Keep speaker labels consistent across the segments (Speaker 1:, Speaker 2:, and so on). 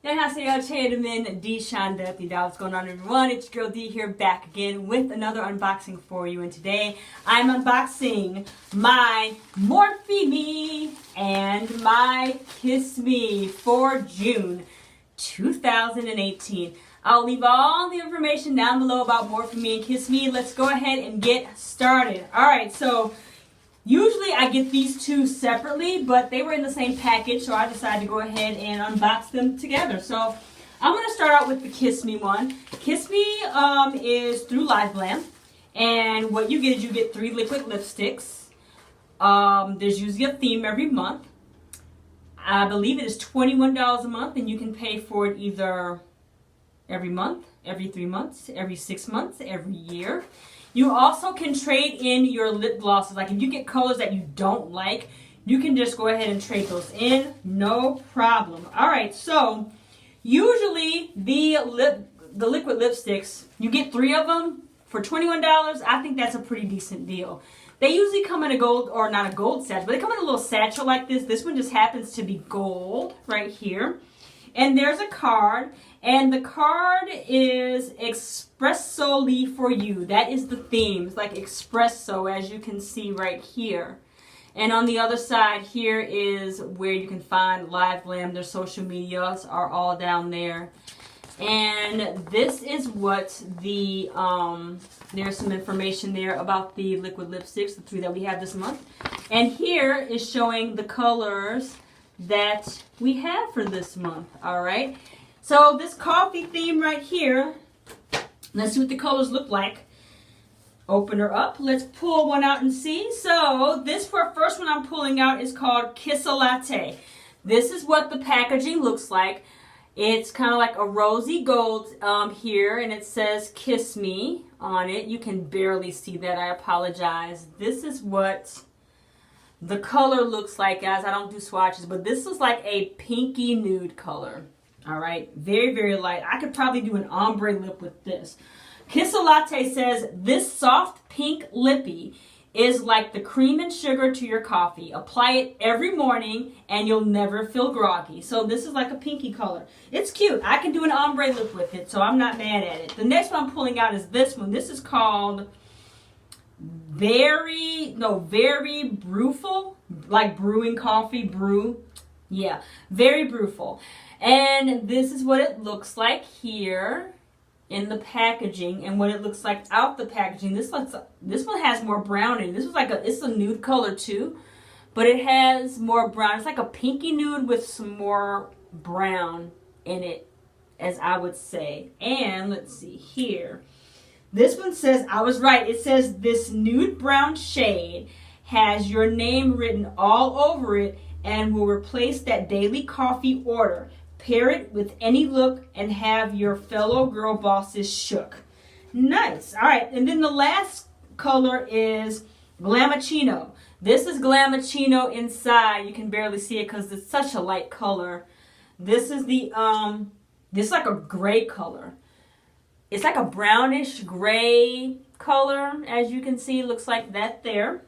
Speaker 1: 안녕하세요. D Shanda. What's going on, everyone? It's your girl D here, back again with another unboxing for you. And today I'm unboxing my MorpheMe and my KissMe for June 2018. I'll leave all the information down below about MorpheMe and KissMe. Let's go ahead and get started. Alright, so usually I get these two separately, but they were in the same package, so I decided to go ahead and unbox them together. So I'm going to start out with the KissMe one. KissMe is through LiveGlam, and what you get is you get 3 liquid lipsticks. There's usually a theme every month. I believe it is $21 a month, and you can pay for it either every month, every 3 months, every 6 months, every year. You also can trade in your lip glosses. Like if you get colors that you don't like, you can just go ahead and trade those in. No problem. Alright, so usually the liquid lipsticks, you get 3 of them for $21. I think that's a pretty decent deal. They usually come in a gold, or not a gold satchel, but they come in a little satchel like this. This one just happens to be gold right here. And there's a card, and the card is Espresso for You. That is the theme. It's like espresso, as you can see right here. And on the other side here is where you can find LiveGlam. Their social medias are all down there. And this is what the, there's some information there about the liquid lipsticks, the 3 that we have this month. And here is showing the colors that we have for this month. Alright, so this coffee theme right here, let's see what the colors look like. Open her up, let's pull one out and see. So this first one I'm pulling out is called Kiss a Latte. This is what the packaging looks like. It's kind of like a rosy gold here, and it says Kiss Me on it. You can barely see that, I apologize. This is what the color looks like, guys. I don't do swatches, but this is like a pinky nude color. All right, very, very light. I could probably do an ombre lip with this. Kiss a Latte says, this soft pink lippy is like the cream and sugar to your coffee. Apply it every morning and you'll never feel groggy. So this is like a pinky color. It's cute. I can do an ombre lip with it, so I'm not mad at it. The next one I'm pulling out is this one. This is called Very Brewful, like brewing coffee, brew. Yeah, Very Brewful. And this is what it looks like here in the packaging, and what it looks like out the packaging. This one has more brown in it. This is like it's a nude color too, but it has more brown. It's like a pinky nude with some more brown in it, as I would say. And let's see here. This one says, I was right. It says this nude brown shade has your name written all over it and will replace that daily coffee order. Pair it with any look and have your fellow girl bosses shook. Nice. All right. And then the last color is Glamachino. This is Glamachino inside. You can barely see it because it's such a light color. This is the, this is like a gray color. It's like a brownish gray color, as you can see. Looks like that there.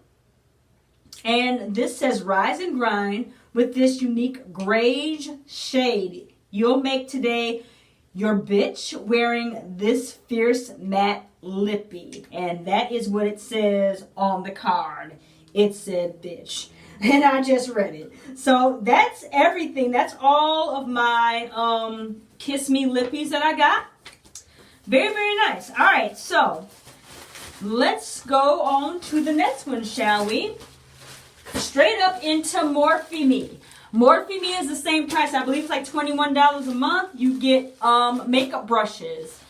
Speaker 1: And this says Rise and Grind with this unique grayish shade. You'll make today your bitch wearing this fierce matte lippy. And that is what it says on the card. It said bitch. And I just read it. So that's everything. That's all of my Kiss Me lippies that I got. Very, very nice. All right, so let's go on to the next one, shall we? Straight up into MorpheMe. MorpheMe is the same price. I believe it's like $21 a month. You get makeup brushes.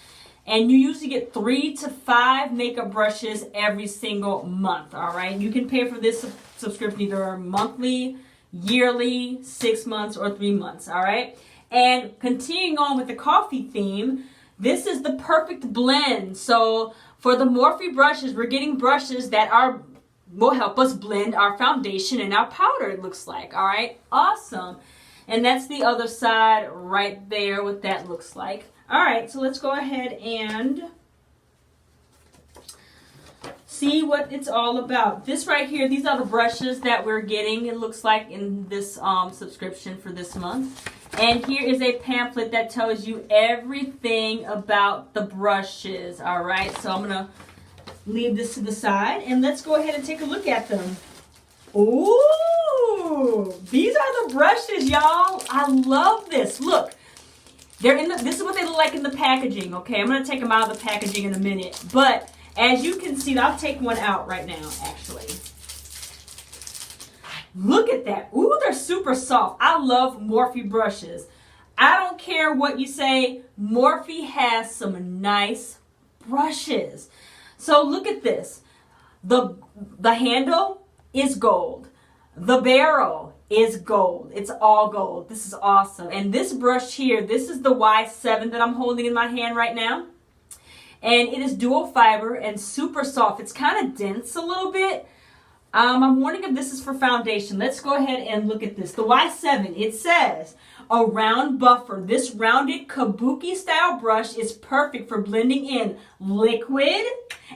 Speaker 1: And you usually get 3 to 5 makeup brushes every single month, all right? You can pay for this subscription either monthly, yearly, 6 months, or 3 months, all right? And continuing on with the coffee theme, this is the perfect blend. So for the Morphe brushes, we're getting brushes that will help us blend our foundation and our powder, it looks like. All right, awesome. And that's the other side right there, what that looks like. All right, so let's go ahead and see what it's all about. This right here, these are the brushes that we're getting, it looks like, in this subscription for this month. And here is a pamphlet that tells you everything about the brushes. All right, so I'm going to leave this to the side, and let's go ahead and take a look at them. Ooh, these are the brushes, y'all. I love this. Look, they're in the, this is what they look like in the packaging, okay? I'm going to take them out of the packaging in a minute. But as you can see, I'll take one out right now, actually. Look at that. Ooh, they're super soft. I love Morphe brushes. I don't care what you say. Morphe has some nice brushes. So look at this. The handle is gold. The barrel is gold. It's all gold. This is awesome. And this brush here, this is the Y7 that I'm holding in my hand right now. And it is dual fiber and super soft. It's kind of dense a little bit. I'm wondering if this is for foundation. Let's go ahead and look at this. The Y7, it says a round buffer. This rounded kabuki style brush is perfect for blending in liquid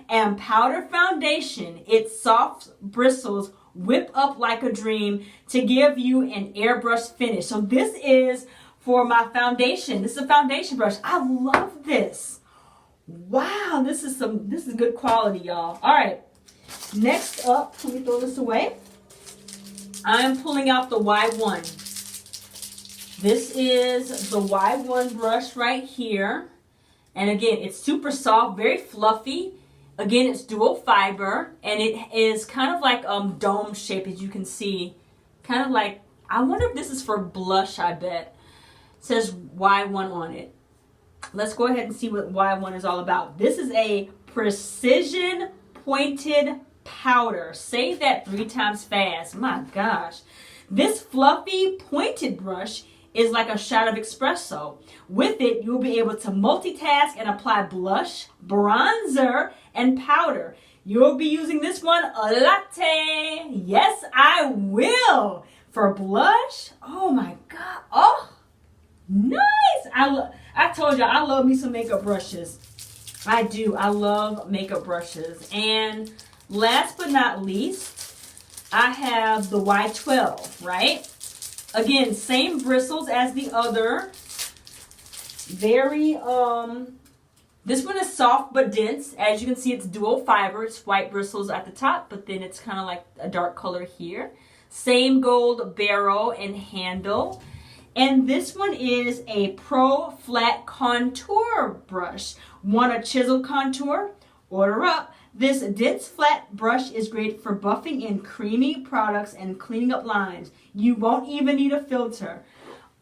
Speaker 1: and powder foundation. Its soft bristles whip up like a dream to give you an airbrush finish. So this is for my foundation. This is a foundation brush. I love this. Wow, this is good quality, y'all. All right. Next up, let me throw this away. I'm pulling out the Y1. This is the Y1 brush right here. And again, it's super soft, very fluffy. Again, it's dual fiber, and it is kind of like dome shape, as you can see. Kind of like, I wonder if this is for blush, I bet. It says Y1 on it. Let's go ahead and see what Y1 is all about. This is a precision pointed powder. Say that 3 times fast. My gosh. This fluffy pointed brush is like a shot of espresso. With it, you'll be able to multitask and apply blush, bronzer, and powder. You'll be using this one a latte. Yes, I will. For blush, oh my God. Oh, nice. I told you, I love me some makeup brushes. I do. I love makeup brushes. And last but not least, I have the Y12, right? Again, same bristles as the other. Very, this one is soft but dense. As you can see, it's dual fiber. It's white bristles at the top, but then it's kind of like a dark color here. Same gold barrel and handle. And this one is a Pro Flat Contour brush. Want a chisel contour? Order up. This dense flat brush is great for buffing in creamy products and cleaning up lines. You won't even need a filter.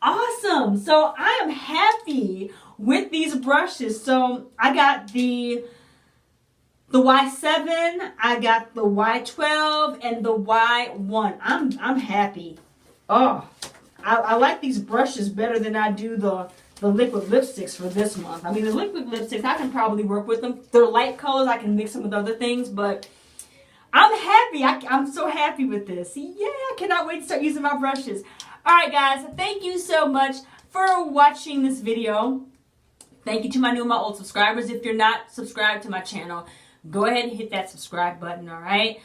Speaker 1: Awesome. So I am happy with these brushes. So I got the Y7, I got the Y12, and the Y1. I'm happy. Oh, I like these brushes better than I do the liquid lipsticks for this month. I mean, the liquid lipsticks, I can probably work with them. They're light colors. I can mix them with other things, but I'm happy. I'm so happy with this. Yeah, I cannot wait to start using my brushes. All right, guys, thank you so much for watching this video. Thank you to my new and my old subscribers. If you're not subscribed to my channel, go ahead and hit that subscribe button, all right?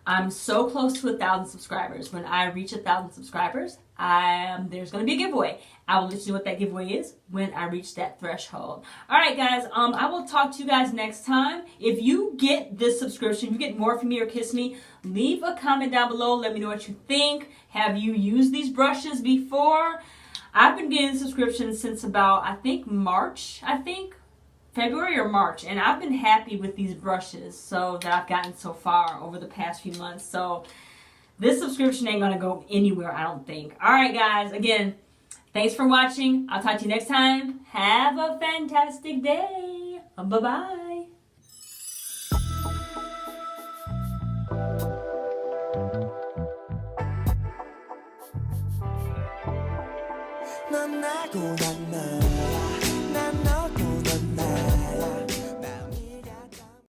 Speaker 1: I'm so close to 1,000 subscribers. When I reach 1,000 subscribers, there's going to be a giveaway. I will let you know what that giveaway is when I reach that threshold. All right, guys. I will talk to you guys next time. If you get this subscription, you get MorpheMe or KissMe, leave a comment down below. Let me know what you think. Have you used these brushes before? I've been getting subscriptions since about, I think, March, February or March, and I've been happy with these brushes that I've gotten so far over the past few months. So this subscription ain't gonna go anywhere, I don't think. All right, guys. Again, thanks for watching. I'll talk to you next time. Have a fantastic day. Bye-bye.
Speaker 2: 넌 나고 난 나